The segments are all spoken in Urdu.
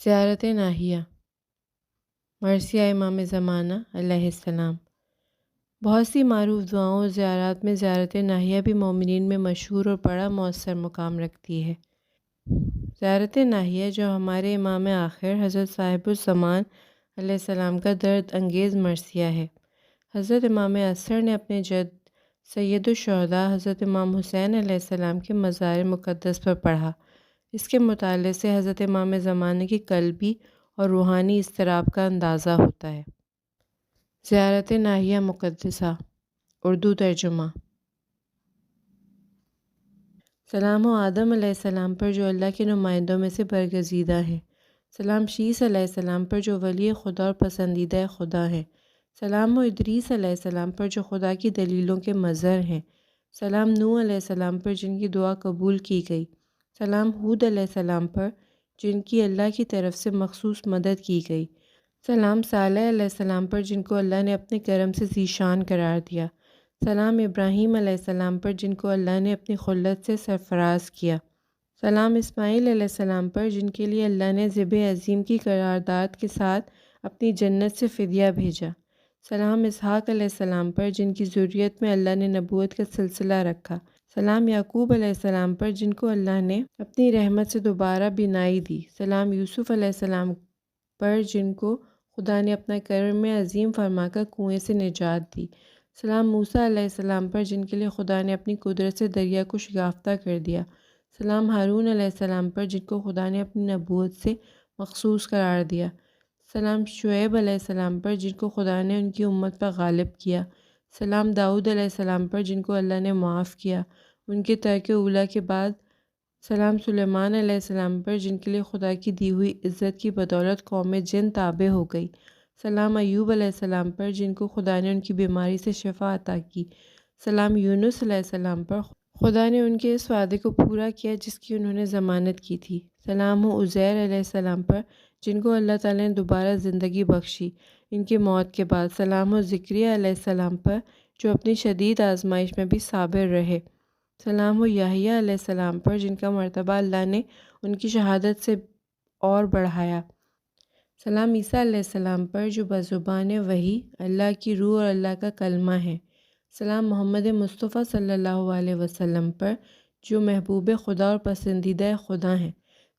زیارت ناہیہ مرثیہ امام زمانہ علیہ السلام۔ بہت سی معروف دعاؤں اور زیارات میں زیارت ناہیہ بھی مومنین میں مشہور اور بڑا مؤثر مقام رکھتی ہے۔ زیارت ناہیہ جو ہمارے امام آخر حضرت صاحب الزمان علیہ السلام کا درد انگیز مرثیہ ہے۔ حضرت امام اثر نے اپنے جد سید الشہداء حضرت امام حسین علیہ السلام کے مزار مقدس پر پڑھا۔ اس کے مطالعے سے حضرت امام زمانہ کی قلبی اور روحانی اضطراب کا اندازہ ہوتا ہے۔ زیارت ناہیہ مقدسہ اردو ترجمہ۔ سلام آدم علیہ السلام پر جو اللہ کے نمائندوں میں سے برگزیدہ ہیں۔ سلام شیس علیہ السلام پر جو ولی خدا اور پسندیدہ خدا ہیں۔ سلام ادریس علیہ السلام پر جو خدا کی دلیلوں کے مظہر ہیں۔ سلام نوح علیہ السلام پر جن کی دعا قبول کی گئی۔ سلام ہود علیہ السلام پر جن کی اللہ کی طرف سے مخصوص مدد کی گئی۔ سلام صالح علیہ السلام پر جن کو اللہ نے اپنے کرم سے ذیشان قرار دیا۔ سلام ابراہیم علیہ السلام پر جن کو اللہ نے اپنی خلت سے سرفراز کیا۔ سلام اسماعیل علیہ السلام پر جن کے لیے اللہ نے ذبح عظیم کی قرارداد کے ساتھ اپنی جنت سے فدیہ بھیجا۔ سلام اسحاق علیہ السلام پر جن کی ذریت میں اللہ نے نبوت کا سلسلہ رکھا۔ سلام یعقوب علیہ السلام پر جن کو اللہ نے اپنی رحمت سے دوبارہ بینائی دی۔ سلام یوسف علیہ السلام پر جن کو خدا نے اپنا کرم عظیم فرما کر کنویں سے نجات دی۔ سلام موسیٰ علیہ السلام پر جن کے لیے خدا نے اپنی قدرت سے دریا کو شگافتہ کر دیا۔ سلام ہارون علیہ السلام پر جن کو خدا نے اپنی نبوت سے مخصوص قرار دیا۔ سلام شعیب علیہ السلام پر جن کو خدا نے ان کی امت پر غالب کیا۔ سلام داؤد علیہ السلام پر جن کو اللہ نے معاف کیا ان کے ترک اولیٰ کے بعد۔ سلام سلیمان علیہ السلام پر جن کے لیے خدا کی دی ہوئی عزت کی بدولت قوم جن تابع ہو گئی۔ سلام ایوب علیہ السلام پر جن کو خدا نے ان کی بیماری سے شفا عطا کی۔ سلام یونس علیہ السلام پر خدا نے ان کے اس وعدے کو پورا کیا جس کی انہوں نے ضمانت کی تھی۔ سلام عزیر علیہ السلام پر جن کو اللہ تعالیٰ نے دوبارہ زندگی بخشی ان کی موت کے بعد۔ سلام زکریا علیہ السلام پر جو اپنی شدید آزمائش میں بھی صابر رہے۔ سلام یحییٰ علیہ السلام پر جن کا مرتبہ اللہ نے ان کی شہادت سے اور بڑھایا۔ سلام عیسیٰ علیہ السلام پر جو بزبان وحی اللہ کی روح اور اللہ کا کلمہ ہیں۔ سلام محمد مصطفیٰ صلی اللہ علیہ وسلم پر جو محبوب خدا اور پسندیدہ خدا ہیں۔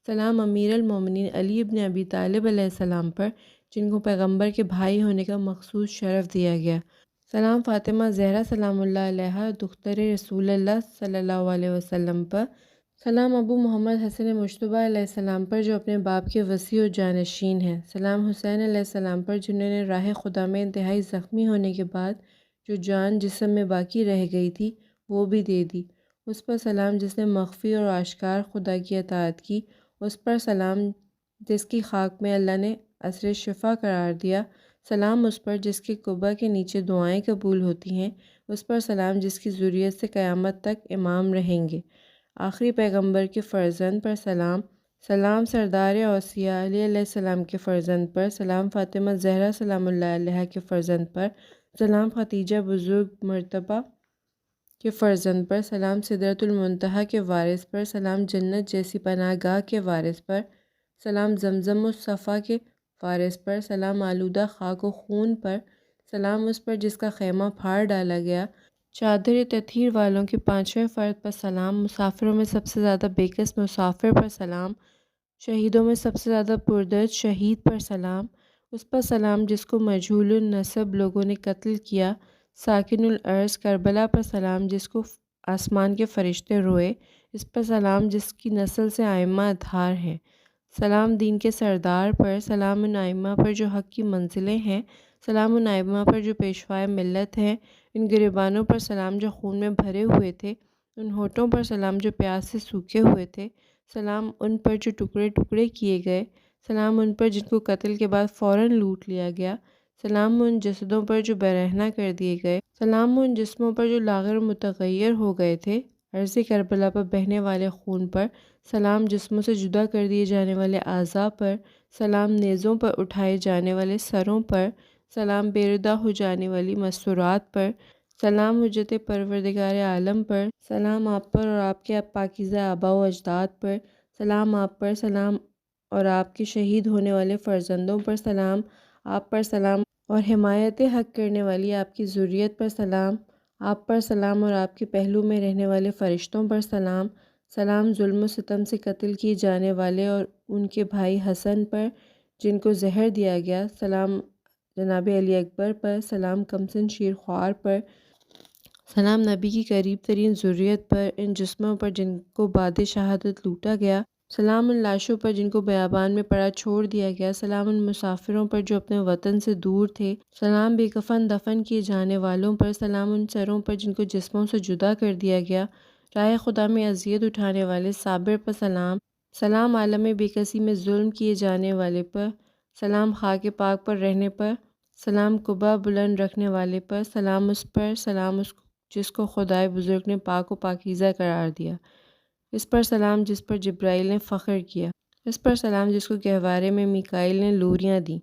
سلام امیر المومنین علی ابن ابی طالب علیہ السلام پر جن کو پیغمبر کے بھائی ہونے کا مخصوص شرف دیا گیا۔ سلام فاطمہ زہرا سلام اللہ علیہا دختر رسول اللہ صلی اللہ علیہ وسلم پر۔ سلام ابو محمد حسن مجتبیٰ علیہ السلام پر جو اپنے باپ کے وصی و جانشین ہیں۔ سلام حسین علیہ السلام پر جنہوں نے راہ خدا میں انتہائی زخمی ہونے کے بعد جو جان جسم میں باقی رہ گئی تھی وہ بھی دے دی۔ اس پر سلام جس نے مخفی اور آشکار خدا کی اطاعت کی۔ اس پر سلام جس کی خاک میں اللہ نے عصر شفا قرار دیا۔ سلام اس پر جس کے قبہ کے نیچے دعائیں قبول ہوتی ہیں۔ اس پر سلام جس کی ذریت سے قیامت تک امام رہیں گے۔ آخری پیغمبر کے فرزند پر سلام۔ سلام سردار اوصیاء علی علیہ السلام کے فرزند پر۔ سلام فاطمہ زہرا سلام اللہ علیہا کے فرزند پر۔ سلام ختیجہ بزرگ مرتبہ کے فرزند پر۔ سلام سدرۃ المنتہا کے وارث پر۔ سلام جنت جیسی پناہ گاہ کے وارث پر۔ سلام زمزم الصفا کے وارث پر۔ سلام آلودہ خاک و خون پر۔ سلام اس پر جس کا خیمہ پھاڑ ڈالا گیا۔ چادر تطہیر والوں کے پانچویں فرد پر سلام۔ مسافروں میں سب سے زیادہ بے کس مسافر پر سلام۔ شہیدوں میں سب سے زیادہ پردرد شہید پر سلام۔ اس پر سلام جس کو مجہول النسب لوگوں نے قتل کیا۔ ساکن الارض کربلا پر سلام جس کو آسمان کے فرشتے روئے۔ اس پر سلام جس کی نسل سے ائمہ اطہار ہیں۔ سلام دین کے سردار پر۔ سلام ان ائمہ پر جو حق کی منزلیں ہیں۔ سلام ان ائمہ پر جو پیشوائے ملت ہیں۔ ان گریبانوں پر سلام جو خون میں بھرے ہوئے تھے۔ ان ہونٹوں پر سلام جو پیاس سے سوکھے ہوئے تھے۔ سلام ان پر جو ٹکڑے ٹکڑے کیے گئے۔ سلام ان پر جن کو قتل کے بعد فوراً لوٹ لیا گیا۔ سلام ان جسدوں پر جو برہنہ کر دیے گئے۔ سلام ان جسموں پر جو لاغر متغیر ہو گئے تھے۔ ارض کربلا پر بہنے والے خون پر۔ سلام جسموں سے جدا کر دیے جانے والے اعضاء پر۔ سلام نیزوں پر اٹھائے جانے والے سروں پر۔ سلام بے ردا ہو جانے والی مستورات پر۔ سلام حجت پروردگار عالم پر۔ سلام آپ پر اور آپ کے پاکیزہ آباء و اجداد پر۔ سلام آپ پر۔ سلام اور آپ کے شہید ہونے والے فرزندوں پر سلام، آپ پر سلام، اور حمایت حق کرنے والی آپ کی ذریت پر سلام، آپ پر سلام، اور آپ کے پہلو میں رہنے والے فرشتوں پر سلام، سلام ظلم و ستم سے قتل کیے جانے والے اور ان کے بھائی حسن پر جن کو زہر دیا گیا، سلام جناب علی اکبر پر، سلام کمسن شیر خوار پر، سلام نبی کی قریب ترین ذریت پر، ان جسموں پر جن کو بعد شہادت لوٹا گیا، سلام ان لاشوں پر جن کو بیابان میں پڑا چھوڑ دیا گیا، سلام ان مسافروں پر جو اپنے وطن سے دور تھے، سلام بے کفن دفن کیے جانے والوں پر، سلام ان سروں پر جن کو جسموں سے جدا کر دیا گیا، راہ خدا میں اذیت اٹھانے والے صابر پر سلام، سلام عالم بے کسی میں ظلم کیے جانے والے پر، سلام خاک پاک پر رہنے پر، سلام قبا بلند رکھنے والے پر، سلام اس پر، سلام اس جس کو خدائے بزرگ نے پاک و پاکیزہ قرار دیا، اس پر سلام جس پر جبرائیل نے فخر کیا، اس پر سلام جس کو گہوارے میں میکائیل نے لوریاں دیں،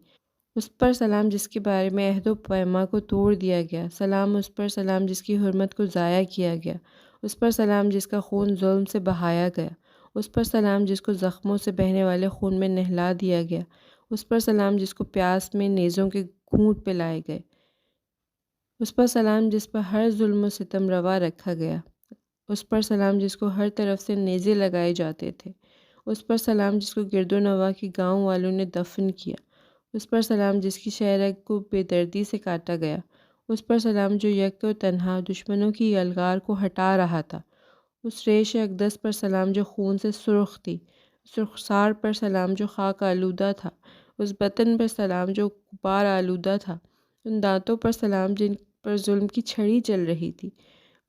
اس پر سلام جس کے بارے میں عہد و پیما کو توڑ دیا گیا، سلام اس پر، سلام جس کی حرمت کو ضائع کیا گیا، اس پر سلام جس کا خون ظلم سے بہایا گیا، اس پر سلام جس کو زخموں سے بہنے والے خون میں نہلا دیا گیا، اس پر سلام جس کو پیاس میں نیزوں کے گھونٹ پلائے گئے، اس پر سلام جس پر ہر ظلم و ستم روا رکھا گیا، اس پر سلام جس کو ہر طرف سے نیزے لگائے جاتے تھے، اس پر سلام جس کو گرد و نواح کے گاؤں والوں نے دفن کیا، اس پر سلام جس کی شہرگ کو بے دردی سے کاٹا گیا، اس پر سلام جو یک و تنہا دشمنوں کی یلغار کو ہٹا رہا تھا، اس ریش اقدس پر سلام جو خون سے سرخ تھی، اس رخسار پر سلام جو خاک آلودہ تھا، اس بطن پر سلام جو غبار آلودہ تھا، ان دانتوں پر سلام جن پر ظلم کی چھڑی چل رہی تھی،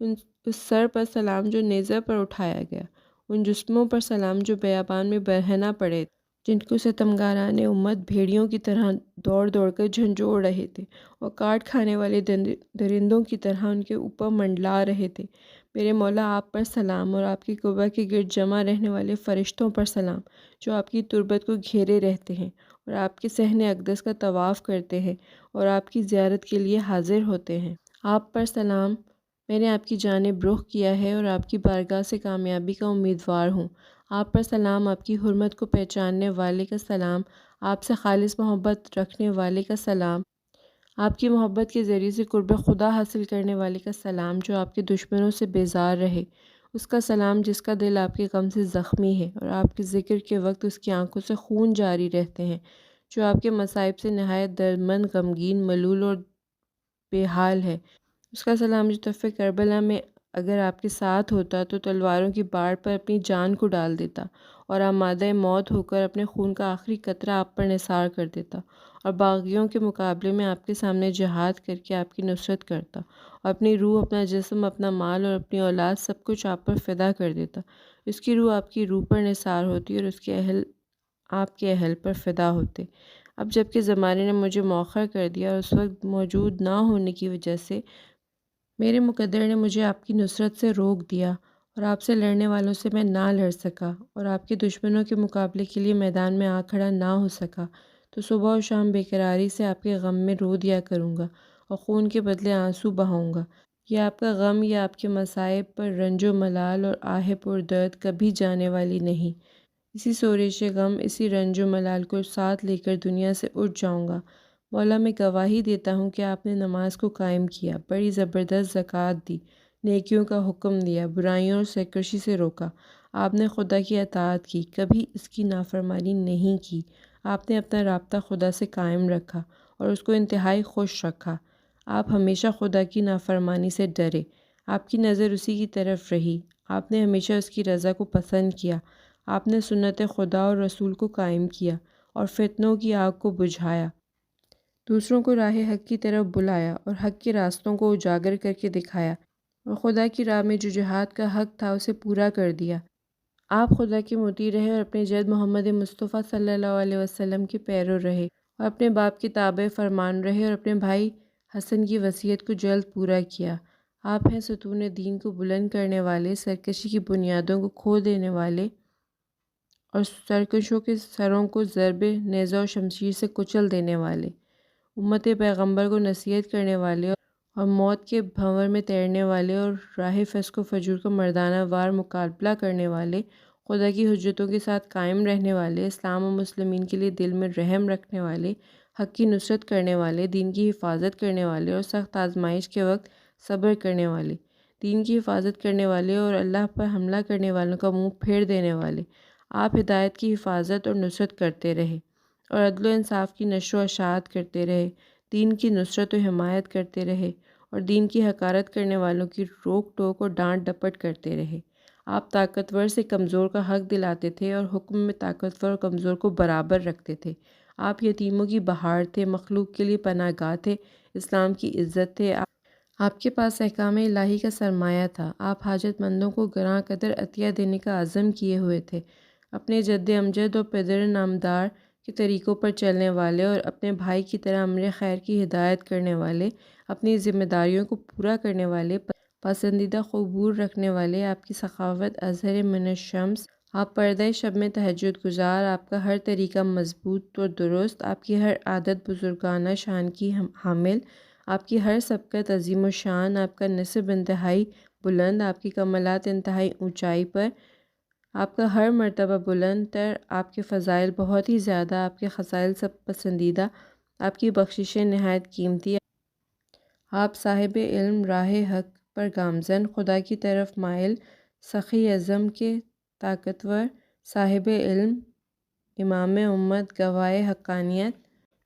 اس سر پر سلام جو نیزہ پر اٹھایا گیا، ان جسموں پر سلام جو بیابان میں برہنہ پڑے، جن کو ستمگاران امت بھیڑیوں کی طرح دوڑ دوڑ کر جھنجھوڑ رہے تھے اور کاٹ کھانے والے درندوں کی طرح ان کے اوپر منڈلا رہے تھے۔ میرے مولا آپ پر سلام، اور آپ کی قبہ کے گرد جمع رہنے والے فرشتوں پر سلام جو آپ کی تربت کو گھیرے رہتے ہیں اور آپ کے صحن اقدس کا طواف کرتے ہیں اور آپ کی زیارت کے لیے حاضر ہوتے ہیں۔ آپ پر سلام، میں نے آپ کی جانب رخ کیا ہے اور آپ کی بارگاہ سے کامیابی کا امیدوار ہوں۔ آپ پر سلام، آپ کی حرمت کو پہچاننے والے کا سلام، آپ سے خالص محبت رکھنے والے کا سلام، آپ کی محبت کے ذریعے سے قرب خدا حاصل کرنے والے کا سلام جو آپ کے دشمنوں سے بیزار رہے، اس کا سلام جس کا دل آپ کے غم سے زخمی ہے اور آپ کے ذکر کے وقت اس کی آنکھوں سے خون جاری رہتے ہیں، جو آپ کے مصائب سے نہایت دردمند، غمگین، ملول اور بے حال ہے، اس کا سلام جو طرف کربلا میں اگر آپ کے ساتھ ہوتا تو تلواروں کی باڑ پر اپنی جان کو ڈال دیتا اور آمادہ موت ہو کر اپنے خون کا آخری قطرہ آپ پر نثار کر دیتا اور باغیوں کے مقابلے میں آپ کے سامنے جہاد کر کے آپ کی نصرت کرتا اور اپنی روح، اپنا جسم، اپنا مال اور اپنی اولاد سب کچھ آپ پر فدا کر دیتا۔ اس کی روح آپ کی روح پر نثار ہوتی اور اس کے اہل آپ کے اہل پر فدا ہوتے۔ اب جب کہ زمانے نے مجھے مؤخر کر دیا اور اس وقت موجود نہ ہونے کی وجہ سے میرے مقدر نے مجھے آپ کی نصرت سے روک دیا اور آپ سے لڑنے والوں سے میں نہ لڑ سکا اور آپ کے دشمنوں کے مقابلے کے لیے میدان میں آ کھڑا نہ ہو سکا، تو صبح و شام بے قراری سے آپ کے غم میں رو دیا کروں گا اور خون کے بدلے آنسو بہاؤں گا۔ یہ آپ کا غم یا آپ کے مصائب پر رنج و ملال اور آہ پر درد کبھی جانے والی نہیں۔ اسی سوریش غم، اسی رنج و ملال کو ساتھ لے کر دنیا سے اٹھ جاؤں گا۔ مولا، میں گواہی دیتا ہوں کہ آپ نے نماز کو قائم کیا، بڑی زبردست زکوٰۃ دی، نیکیوں کا حکم دیا، برائیوں اور سرکشی سے روکا، آپ نے خدا کی اطاعت کی، کبھی اس کی نافرمانی نہیں کی، آپ نے اپنا رابطہ خدا سے قائم رکھا اور اس کو انتہائی خوش رکھا، آپ ہمیشہ خدا کی نافرمانی سے ڈرے، آپ کی نظر اسی کی طرف رہی، آپ نے ہمیشہ اس کی رضا کو پسند کیا، آپ نے سنت خدا اور رسول کو قائم کیا اور فتنوں کی آگ کو بجھایا، دوسروں کو راہ حق کی طرف بلایا اور حق کے راستوں کو اجاگر کر کے دکھایا اور خدا کی راہ میں جو جہاد کا حق تھا اسے پورا کر دیا۔ آپ خدا کے مطیع رہے اور اپنے جد محمد مصطفیٰ صلی اللہ علیہ وسلم کے پیرو رہے اور اپنے باپ کے تابع فرمان رہے اور اپنے بھائی حسن کی وصیت کو جلد پورا کیا۔ آپ ہیں ستون دین کو بلند کرنے والے، سرکشی کی بنیادوں کو کھو دینے والے اور سرکشوں کے سروں کو ضرب نیزہ و شمشیر سے کچل دینے والے، امت پیغمبر کو نصیحت کرنے والے اور موت کے بھنور میں تیرنے والے اور راہ فسق و فجور کا مردانہ وار مقابلہ کرنے والے خدا کی حجتوں کے ساتھ قائم رہنے والے، اسلام و مسلمین کے لیے دل میں رحم رکھنے والے، حق کی نصرت کرنے والے، دین کی حفاظت کرنے والے اور سخت آزمائش کے وقت صبر کرنے والے، دین کی حفاظت کرنے والے اور اللہ پر حملہ کرنے والوں کا منہ پھیر دینے والے۔ آپ ہدایت کی حفاظت اور نصرت کرتے رہے اور عدل و انصاف کی نشر و اشاعت کرتے رہے، دین کی نصرت و حمایت کرتے رہے اور دین کی حقارت کرنے والوں کی روک ٹوک اور ڈانٹ ڈپٹ کرتے رہے۔ آپ طاقتور سے کمزور کا حق دلاتے تھے اور حکم میں طاقتور اور کمزور کو برابر رکھتے تھے۔ آپ یتیموں کی بہار تھے، مخلوق کے لیے پناہ گاہ تھے، اسلام کی عزت تھے۔ آپ کے پاس احکام الہی کا سرمایہ تھا۔ آپ حاجت مندوں کو گراں قدر عطیہ دینے کا عزم کیے ہوئے تھے۔ اپنے جد امجد اور پدر نامدار کے طریقوں پر چلنے والے اور اپنے بھائی کی طرح امر خیر کی ہدایت کرنے والے، اپنی ذمہ داریوں کو پورا کرنے والے، پسندیدہ قبول رکھنے والے، آپ کی سخاوت اظہر من الشمس، آپ پردہ شب میں تہجد گزار، آپ کا ہر طریقہ مضبوط اور درست، آپ کی ہر عادت بزرگانہ شان کی حامل، آپ کی ہر سبقت عظیم و شان، آپ کا نسب انتہائی بلند، آپ کی کمالات انتہائی اونچائی پر، آپ کا ہر مرتبہ بلند تر، آپ کے فضائل بہت ہی زیادہ، آپ کے خصائل سب پسندیدہ، آپ کی بخششیں نہایت قیمتی، آپ صاحب علم، راہ حق پر گامزن، خدا کی طرف مائل، سخی عزم کے طاقتور، صاحب علم، امام امت، گواہ حقانیت،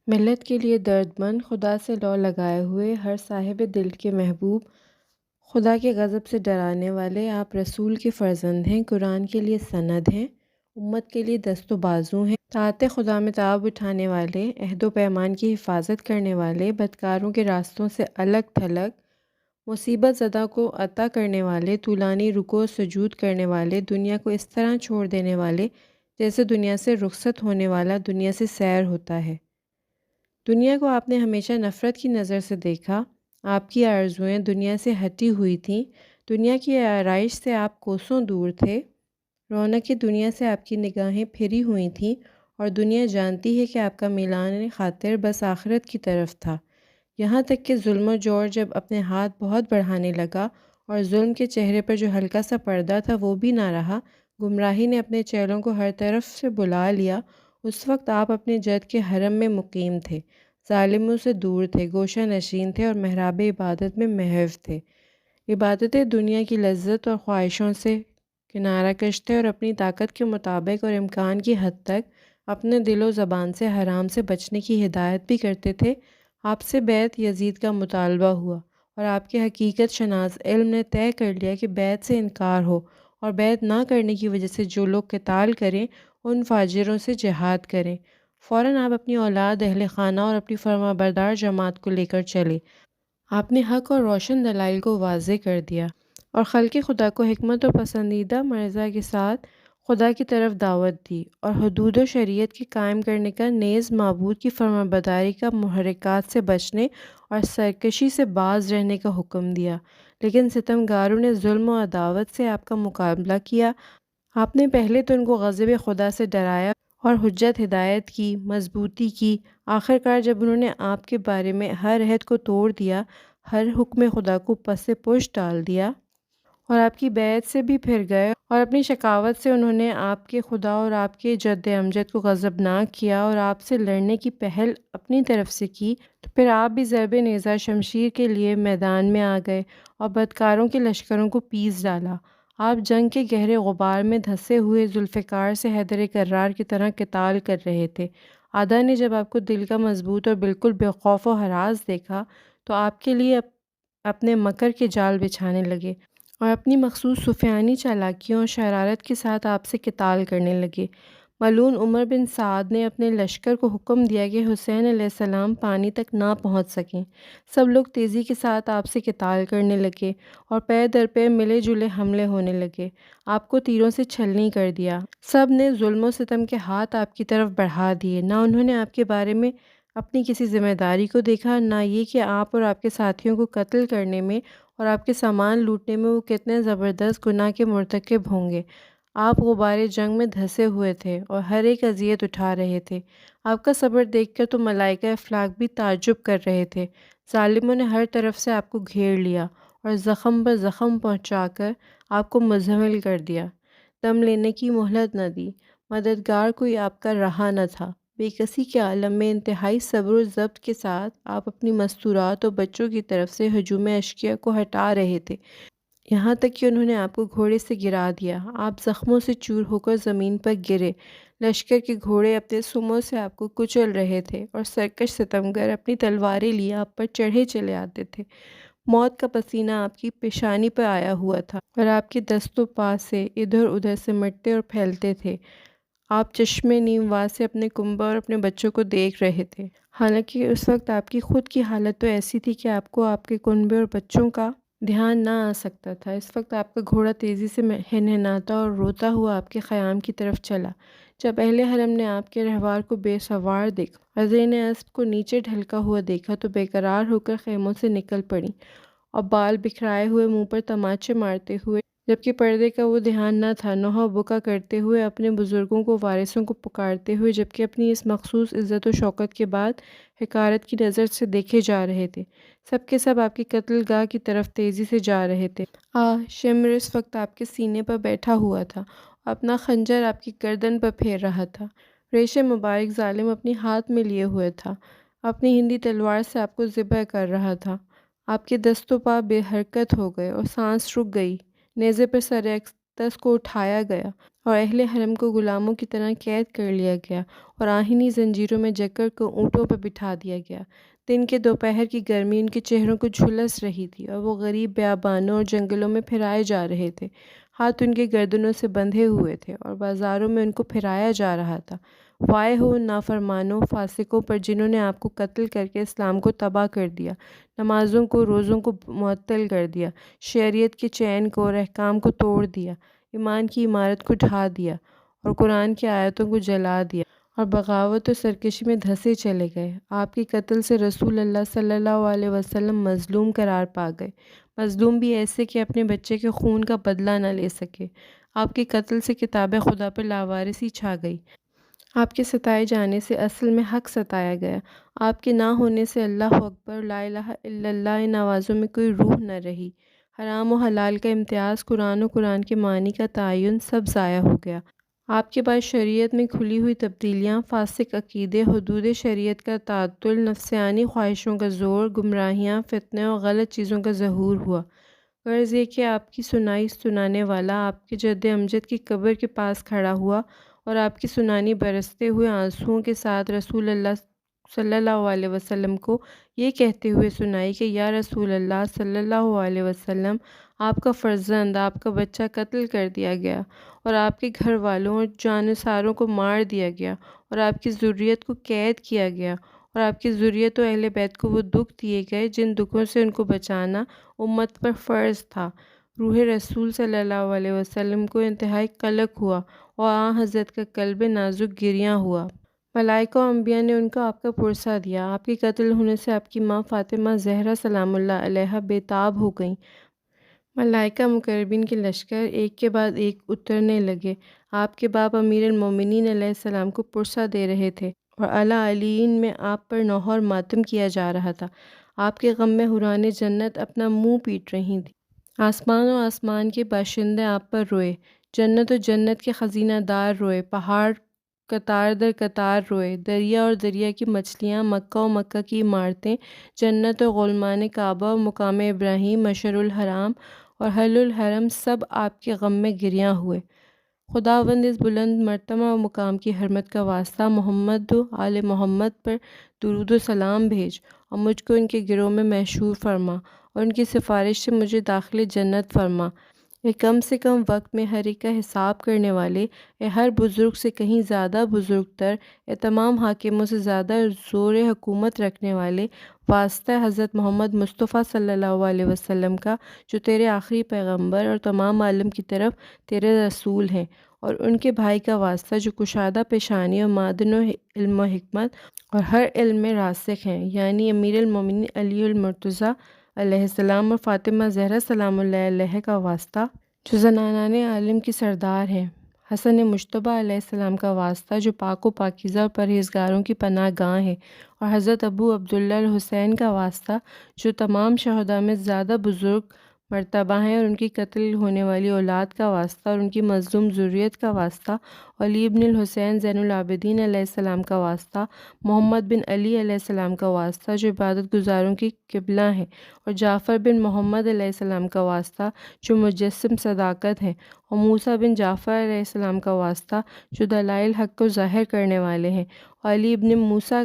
ملت کے لیے درد مند، خدا سے لو لگائے ہوئے، ہر صاحب دل کے محبوب، خدا کے غضب سے ڈرانے والے، آپ رسول کے فرزند ہیں، قرآن کے لیے سند ہیں، امت کے لیے دست و بازو ہیں، طاعت خدا میں تاب اٹھانے والے، عہد و پیمان کی حفاظت کرنے والے، بدکاروں کے راستوں سے الگ تھلگ، مصیبت زدہ کو عطا کرنے والے، طولانی رکوع و سجود کرنے والے، دنیا کو اس طرح چھوڑ دینے والے جیسے دنیا سے رخصت ہونے والا دنیا سے سیر ہوتا ہے۔ دنیا کو آپ نے ہمیشہ نفرت کی نظر سے دیکھا، آپ کی آرزوئیں دنیا سے ہٹی ہوئی تھیں، دنیا کی آرائش سے آپ کوسوں دور تھے، رونق دنیا سے آپ کی نگاہیں پھری ہوئی تھیں اور دنیا جانتی ہے کہ آپ کا میلان خاطر بس آخرت کی طرف تھا، یہاں تک کہ ظلم و جور جب اپنے ہاتھ بہت بڑھانے لگا اور ظلم کے چہرے پر جو ہلکا سا پردہ تھا وہ بھی نہ رہا، گمراہی نے اپنے چیلوں کو ہر طرف سے بلا لیا، اس وقت آپ اپنے جد کے حرم میں مقیم تھے، ظالموں سے دور تھے، گوشہ نشین تھے اور محراب عبادت میں محو تھے، عبادت دنیا کی لذت اور خواہشوں سے کنارہ کش تھے اور اپنی طاقت کے مطابق اور امکان کی حد تک اپنے دل و زبان سے حرام سے بچنے کی ہدایت بھی کرتے تھے۔ آپ سے بیعت یزید کا مطالبہ ہوا اور آپ کے حقیقت شناس علم نے طے کر لیا کہ بیعت سے انکار ہو اور بیعت نہ کرنے کی وجہ سے جو لوگ قتال کریں ان فاجروں سے جہاد کریں۔ فوراً آپ اپنی اولاد، اہل خانہ اور اپنی فرما بردار جماعت کو لے کر چلے۔ آپ نے حق اور روشن دلائل کو واضح کر دیا اور خلق خدا کو حکمت و پسندیدہ مرضیٰ کے ساتھ خدا کی طرف دعوت دی اور حدود و شریعت کے قائم کرنے کا، نیز معبود کی فرما برداری کا محرکات سے بچنے اور سرکشی سے باز رہنے کا حکم دیا، لیکن ستمگاروں نے ظلم و عداوت سے آپ کا مقابلہ کیا۔ آپ نے پہلے تو ان کو غضب خدا سے ڈرایا اور حجت ہدایت کی، مضبوطی کی، آخر کار جب انہوں نے آپ کے بارے میں ہر عہد کو توڑ دیا، ہر حکم خدا کو پس پشت ڈال دیا اور آپ کی بیعت سے بھی پھر گئے اور اپنی شقاوت سے انہوں نے آپ کے خدا اور آپ کے جد امجد کو غضبناک کیا اور آپ سے لڑنے کی پہل اپنی طرف سے کی، تو پھر آپ بھی ضرب نیزہ شمشیر کے لیے میدان میں آ گئے اور بدکاروں کے لشکروں کو پیس ڈالا۔ آپ جنگ کے گہرے غبار میں دھسے ہوئے ذوالفقار سے حیدر کرار کی طرح قتال کر رہے تھے۔ آدھا نے جب آپ کو دل کا مضبوط اور بالکل بے خوف و ہراس دیکھا تو آپ کے لیے اپنے مکر کے جال بچھانے لگے اور اپنی مخصوص سفیانی چالاکیوں اور شرارت کے ساتھ آپ سے قتال کرنے لگے۔ ملعون عمر بن سعد نے اپنے لشکر کو حکم دیا کہ حسین علیہ السلام پانی تک نہ پہنچ سکیں۔ سب لوگ تیزی کے ساتھ آپ سے قتال کرنے لگے اور پے در پے ملے جلے حملے ہونے لگے، آپ کو تیروں سے چھلنی کر دیا۔ سب نے ظلم و ستم کے ہاتھ آپ کی طرف بڑھا دیے، نہ انہوں نے آپ کے بارے میں اپنی کسی ذمہ داری کو دیکھا، نہ یہ کہ آپ اور آپ کے ساتھیوں کو قتل کرنے میں اور آپ کے سامان لوٹنے میں وہ کتنے زبردست گناہ کے مرتکب ہوں گے۔ آپ غبار جنگ میں دھسے ہوئے تھے اور ہر ایک اذیت اٹھا رہے تھے۔ آپ کا صبر دیکھ کر تو ملائکہ افلاک بھی تعجب کر رہے تھے۔ ظالموں نے ہر طرف سے آپ کو گھیر لیا اور زخم پر زخم پہنچا کر آپ کو مزمل کر دیا۔ دم لینے کی مہلت نہ دی، مددگار کوئی آپ کا رہا نہ تھا۔ بے کسی کے عالم میں انتہائی صبر و ضبط کے ساتھ آپ اپنی مستورات اور بچوں کی طرف سے ہجوم اشکیہ کو ہٹا رہے تھے، یہاں تک کہ انہوں نے آپ کو گھوڑے سے گرا دیا۔ آپ زخموں سے چور ہو کر زمین پر گرے۔ لشکر کے گھوڑے اپنے سموں سے آپ کو کچل رہے تھے اور سرکش ستمگر اپنی تلواریں لیے آپ پر چڑھے چلے آتے تھے۔ موت کا پسینہ آپ کی پیشانی پر آیا ہوا تھا اور آپ کے دست و پا سے ادھر ادھر سمٹتے اور پھیلتے تھے۔ آپ چشمے نیم وا سے اپنے کنبہ اور اپنے بچوں کو دیکھ رہے تھے، حالانکہ اس وقت آپ کی خود کی حالت تو ایسی تھی کہ آپ کو آپ کے کنبے اور بچوں کا دھیان نہ آ سکتا تھا۔ اس وقت آپ کا گھوڑا تیزی سے ہنہناتا اور روتا ہوا آپ کے خیام کی طرف چلا۔ جب اہل حرم نے آپ کے رہوار کو بے سوار دیکھا اور زین اسب کو نیچے ڈھلکا ہوا دیکھا تو بے قرار ہو کر خیموں سے نکل پڑیں اور بال بکھرائے ہوئے منہ پر تماچے مارتے ہوئے، جبکہ پردے کا وہ دھیان نہ تھا، نوحہ بکا کرتے ہوئے اپنے بزرگوں کو، وارثوں کو پکارتے ہوئے، جبکہ اپنی اس مخصوص عزت و شوکت کے بعد حقارت کی نظر سے دیکھے جا رہے تھے۔ سب کے سب آپ کی قتل گاہ کی طرف تیزی سے جا رہے تھے۔ شمر اس وقت آپ کے سینے پر بیٹھا ہوا تھا اور اپنا خنجر آپ کی گردن پر پھیر رہا تھا۔ ریش مبارک ظالم اپنی ہاتھ میں لیے ہوئے تھا، اپنی ہندی تلوار سے آپ کو ذبح کر رہا تھا۔ آپ کے دست و پا بے حرکت ہو گئے اور سانس رک گئی۔ نیزے پر سر اقدس کو اٹھایا گیا اور اہل حرم کو غلاموں کی طرح قید کر لیا گیا اور آہنی زنجیروں میں جکڑ کو اونٹوں پر بٹھا دیا گیا۔ دن کے دوپہر کی گرمی ان کے چہروں کو جھلس رہی تھی اور وہ غریب بیابانوں اور جنگلوں میں پھرائے جا رہے تھے۔ ہاتھ ان کے گردنوں سے بندھے ہوئے تھے اور بازاروں میں ان کو پھرایا جا رہا تھا۔ وائے ہو ان نافرمانوں، فاسقوں پر جنہوں نے آپ کو قتل کر کے اسلام کو تباہ کر دیا، نمازوں کو، روزوں کو معطل کر دیا، شریعت کے چین کو اور احکام کو توڑ دیا، ایمان کی عمارت کو ڈھا دیا اور قرآن کی آیتوں کو جلا دیا اور بغاوت و سرکشی میں دھنسے چلے گئے۔ آپ کے قتل سے رسول اللہ صلی اللہ علیہ وسلم مظلوم قرار پا گئے، مظلوم بھی ایسے کہ اپنے بچے کے خون کا بدلہ نہ لے سکے۔ آپ کے قتل سے کتاب خدا پر لاوارثی چھا گئی۔ آپ کے ستائے جانے سے اصل میں حق ستایا گیا۔ آپ کے نہ ہونے سے اللہ اکبر، لا الہ الا اللہ ان آوازوں میں کوئی روح نہ رہی۔ حرام و حلال کا امتیاز، قرآن و قرآن کے معنی کا تعین، سب ضائع ہو گیا۔ آپ کے بعد شریعت میں کھلی ہوئی تبدیلیاں، فاسق عقیدے، حدود شریعت کا تعطل، نفسیانی خواہشوں کا زور، گمراہیاں، فتنے اور غلط چیزوں کا ظہور ہوا۔ غرض یہ کہ آپ کی سنائی سنانے والا آپ کے جد امجد کی قبر کے پاس کھڑا ہوا اور آپ کی سنانی برستے ہوئے آنسوؤں کے ساتھ رسول اللہ صلی اللہ علیہ وسلم کو یہ کہتے ہوئے سنائی کہ یا رسول اللہ صلی اللہ علیہ وسلم، آپ کا فرزند، آپ کا بچہ قتل کر دیا گیا اور آپ کے گھر والوں اور جانثاروں کو مار دیا گیا اور آپ کی ذریت کو قید کیا گیا اور آپ کی ذریت و اہل بیت کو وہ دکھ دیے گئے جن دکھوں سے ان کو بچانا امت پر فرض تھا۔ روح رسول صلی اللہ علیہ وسلم کو انتہائی قلق ہوا اور آن حضرت کا قلب نازک گریاں ہوا۔ ملائکہ و انبیاء نے ان کو آپ کا پرسہ دیا۔ آپ کے قتل ہونے سے آپ کی ماں فاطمہ زہرا سلام اللہ علیہا بے تاب ہو گئیں۔ ملائکہ مقربین کے لشکر ایک کے بعد ایک اترنے لگے۔ آپ کے باپ امیر المومنین علیہ السلام کو پرسہ دے رہے تھے اور اعلیٰ علیین میں آپ پر نوحہ اور ماتم کیا جا رہا تھا۔ آپ کے غم میں حوران جنت اپنا منہ پیٹ رہی تھیں۔ آسمان و آسمان کے باشندے آپ پر روئے، جنت و جنت کے خزینہ دار روئے، پہاڑ قطار در قطار روئے، دریا اور دریا کی مچھلیاں، مکہ و مکہ کی عمارتیں، جنت و غلمان کعبہ و مقام ابراہیم، مشعر الحرام اور حل الحرم، سب آپ کے غم میں گریاں ہوئے۔ خداوند اس بلند مرتبہ و مقام کی حرمت کا واسطہ محمد و آل محمد پر درود و سلام بھیج اور مجھ کو ان کے گروہ میں محشور فرما اور ان کی سفارش سے مجھے داخل جنت فرما۔ اے کم سے کم وقت میں ہر ایک کا حساب کرنے والے، اے ہر بزرگ سے کہیں زیادہ بزرگ تر، اے تمام حاکموں سے زیادہ زور حکومت رکھنے والے، واسطہ حضرت محمد مصطفیٰ صلی اللہ علیہ وسلم کا، جو تیرے آخری پیغمبر اور تمام عالم کی طرف تیرے رسول ہیں، اور ان کے بھائی کا واسطہ جو کشادہ پیشانی اور معدن و علم و حکمت اور ہر علم میں راسخ ہیں، یعنی امیر المومنین علی المرتضیٰ علیہ السلام اور فاطمہ زہرا سلام اللہ علیہا کا واسطہ جو زنانان عالم کی سردار ہیں، حسن مجتبیٰ علیہ السلام کا واسطہ جو پاک و پاکیزہ اور پرہیزگاروں کی پناہ گاہ ہیں، اور حضرت ابو عبداللہ الحسین کا واسطہ جو تمام شہداء میں زیادہ بزرگ، مرتبہ ہیں، اور ان کی قتل ہونے والی اولاد کا واسطہ اور ان کی مظلوم ذریت کا واسطہ، علی بن الحسین زین العابدین علیہ السلام کا واسطہ، محمد بن علی علیہ السلام کا واسطہ جو عبادت گزاروں کی قبلہ ہیں، اور جعفر بن محمد علیہ السلام کا واسطہ جو مجسم صداقت ہیں، اور موسیٰ بن جعفر علیہ السلام کا واسطہ جو دلائل حق کو ظاہر کرنے والے ہیں، اور علی بن موسیٰ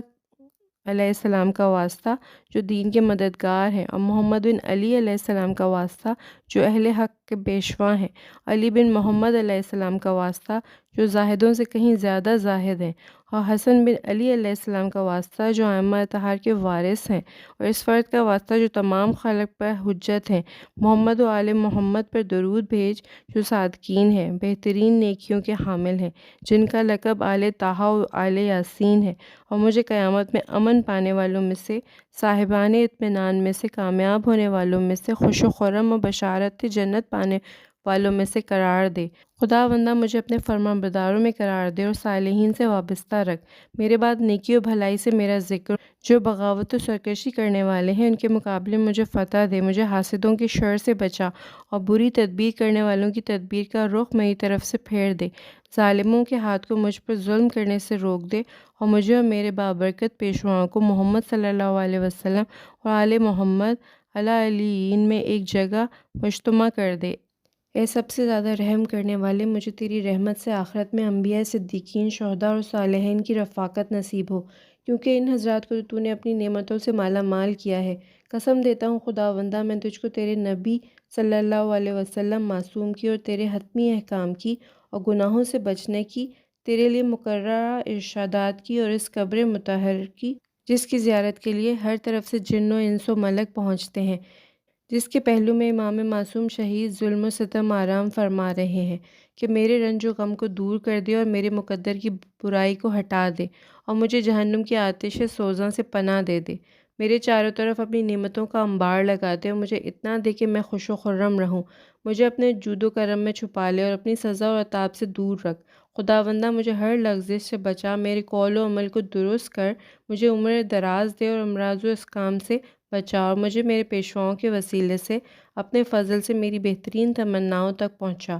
علیہ السلام کا واسطہ جو دین کے مددگار ہیں، اور محمد بن علی علیہ السلام کا واسطہ جو اہل حق کے پیشوا ہیں، علی بن محمد علیہ السلام کا واسطہ جو زاہدوں سے کہیں زیادہ زاہد ہیں، اور حسن بن علی علیہ السلام کا واسطہ جو ائمہ اطہار کے وارث ہیں، اور اس فرد کا واسطہ جو تمام خلق پر حجت ہیں، محمد و آل محمد پر درود بھیج جو صادقین ہیں، بہترین نیکیوں کے حامل ہیں، جن کا لقب آل طٰہٰ و آل یاسین ہے، اور مجھے قیامت میں امن پانے والوں میں سے، صاحبان اطمینان میں سے، کامیاب ہونے والوں میں سے، خوش و خرم و بشارت جنت پانے والوں میں سے قرار دے۔ خداوندہ مجھے اپنے فرمان برداروں میں قرار دے اور صالحین سے وابستہ رکھ۔ میرے بعد نیکی و بھلائی سے میرا ذکر، جو بغاوت و سرکشی کرنے والے ہیں ان کے مقابلے میں مجھے فتح دے، مجھے حاسدوں کی شر سے بچا، اور بری تدبیر کرنے والوں کی تدبیر کا رخ میری طرف سے پھیر دے۔ ظالموں کے ہاتھ کو مجھ پر ظلم کرنے سے روک دے، اور مجھے اور میرے بابرکت پیشواؤں کو محمد صلی اللہ علیہ وسلم اور آل محمد علی علیین میں ایک جگہ مجتمع کر دے۔ اے سب سے زیادہ رحم کرنے والے، مجھے تیری رحمت سے آخرت میں انبیاء، صدیقین، شہداء اور صالحین کی رفاقت نصیب ہو، کیونکہ ان حضرات کو تو نے اپنی نعمتوں سے مالا مال کیا ہے۔ قسم دیتا ہوں خداوندہ، میں تجھ کو تیرے نبی صلی اللہ علیہ وسلم معصوم کی اور تیرے حتمی احکام کی اور گناہوں سے بچنے کی، تیرے لیے مقررہ ارشادات کی اور اس قبر مطہر کی جس کی زیارت کے لیے ہر طرف سے جن و انس و ملک پہنچتے ہیں، جس کے پہلو میں امام معصوم شہید ظلم و ستم آرام فرما رہے ہیں، کہ میرے رنج و غم کو دور کر دے اور میرے مقدر کی برائی کو ہٹا دے، اور مجھے جہنم کی آتش سوزاں سے پناہ دے دے۔ میرے چاروں طرف اپنی نعمتوں کا انبار لگا دے اور مجھے اتنا دے کہ میں خوش و خرم رہوں۔ مجھے اپنے جود و کرم میں چھپا لے اور اپنی سزا اور عطاب سے دور رکھ۔ خداوندہ مجھے ہر لغزش سے بچا، میرے قول و عمل کو درست کر، مجھے عمر دراز دے اور امراض و اسقام سے بچا، اور مجھے میرے پیشواؤں کے وسیلے سے اپنے فضل سے میری بہترین تمناؤں تک پہنچا۔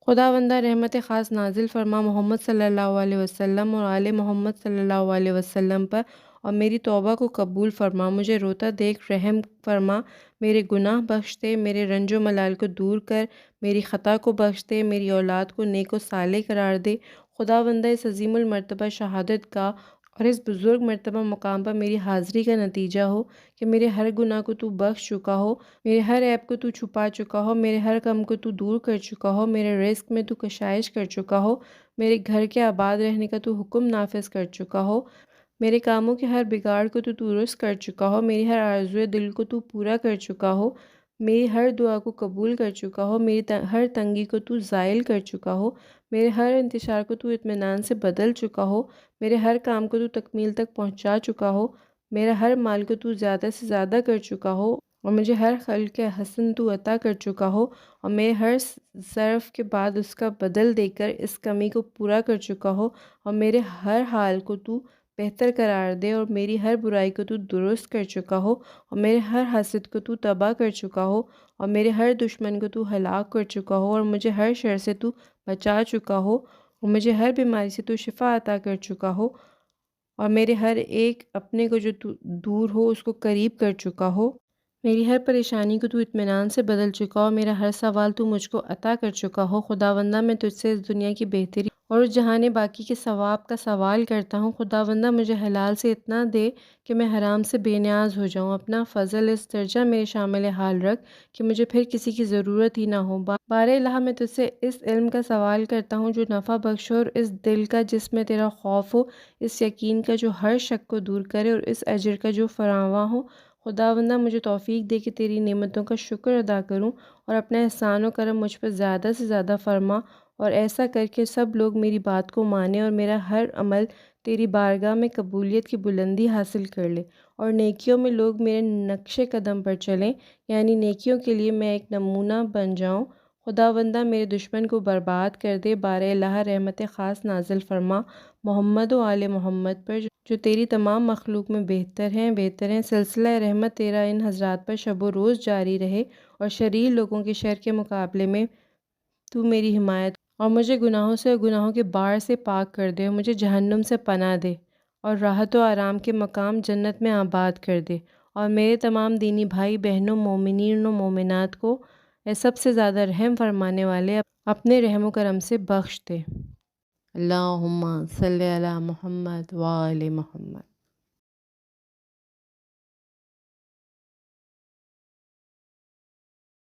خداوندہ رحمت خاص نازل فرما محمد صلی اللہ علیہ وسلم اور آل محمد صلی اللہ علیہ وسلم پر، اور میری توبہ کو قبول فرما، مجھے روتا دیکھ رحم فرما، میرے گناہ بخش دے، میرے رنج و ملال کو دور کر، میری خطا کو بخش دے، میری اولاد کو نیک و صالح قرار دے۔ خداوندہ اس عظیم المرتبہ شہادت کا اور اس بزرگ مرتبہ مقام پر میری حاضری کا نتیجہ ہو کہ میرے ہر گناہ کو تو بخش چکا ہو، میرے ہر عیب کو تو چھپا چکا ہو، میرے ہر غم کو تو دور کر چکا ہو، میرے رزق میں تو کشائش کر چکا ہو، میرے گھر کے آباد رہنے کا تو حکم نافذ کر چکا ہو، میرے کاموں کے ہر بگاڑ کو تو درست کر چکا ہو، میری ہر آرزوئے دل کو تو پورا کر چکا ہو، میری ہر دعا کو قبول کر چکا ہو، میری ہر تنگی کو تو زائل کر چکا ہو، میرے ہر انتشار کو تو اطمینان سے بدل چکا ہو، میرے ہر کام کو تو تکمیل تک پہنچا چکا ہو، میرے ہر مال کو تو زیادہ سے زیادہ کر چکا ہو، اور مجھے ہر خلق حسن تو عطا کر چکا ہو، اور میرے ہر ظرف کے بعد اس کا بدل دے کر اس کمی کو پورا کر چکا ہو، اور میرے ہر حال کو تو بہتر قرار دے، اور میری ہر برائی کو تو درست کر چکا ہو، اور میرے ہر حاسد کو تو تباہ کر چکا ہو، اور میرے ہر دشمن کو تو ہلاک کر چکا ہو، اور مجھے ہر شر سے تو بچا چکا ہو، اور مجھے ہر بیماری سے تو شفا عطا کر چکا ہو، اور میرے ہر ایک اپنے کو جو تو دور ہو اس کو قریب کر چکا ہو، میری ہر پریشانی کو تو اطمینان سے بدل چکا ہو، میرا ہر سوال تو مجھ کو عطا کر چکا ہو۔ خداوندہ میں تجھ سے اس دنیا کی بہتری اور اس جہان باقی کے ثواب کا سوال کرتا ہوں۔ خداوندہ مجھے حلال سے اتنا دے کہ میں حرام سے بے نیاز ہو جاؤں، اپنا فضل اس درجہ میرے شامل حال رکھ کہ مجھے پھر کسی کی ضرورت ہی نہ ہو۔ بار الہ میں تجھ سے اس علم کا سوال کرتا ہوں جو نفع بخش ہو، اور اس دل کا جس میں تیرا خوف ہو، اس یقین کا جو ہر شک کو دور کرے، اور اس اجر کا جو فراواں ہو۔ خداوندہ مجھے توفیق دے کہ تیری نعمتوں کا شکر ادا کروں، اور اپنا احسان و کرم مجھ پر زیادہ سے زیادہ فرما، اور ایسا کر کے سب لوگ میری بات کو مانیں، اور میرا ہر عمل تیری بارگاہ میں قبولیت کی بلندی حاصل کر لے، اور نیکیوں میں لوگ میرے نقش قدم پر چلیں، یعنی نیکیوں کے لیے میں ایک نمونہ بن جاؤں۔ خداوندہ میرے دشمن کو برباد کر دے، بار الہ رحمت خاص نازل فرما محمد و آل محمد پر جو تیری تمام مخلوق میں بہتر ہیں۔ سلسلہ رحمت تیرا ان حضرات پر شب و روز جاری رہے اور شریر لوگوں کے شر کے مقابلے میں تو میری حمایت اور مجھے گناہوں سے اور گناہوں کے بار سے پاک کر دے اور مجھے جہنم سے پناہ دے اور راحت و آرام کے مقام جنت میں آباد کر دے، اور میرے تمام دینی بھائی بہنوں مومنین و مومنات کو اے سب سے زیادہ رحم فرمانے والے اپنے رحم و کرم سے بخش دے۔ اللہم صلی علی محمد و آل محمد۔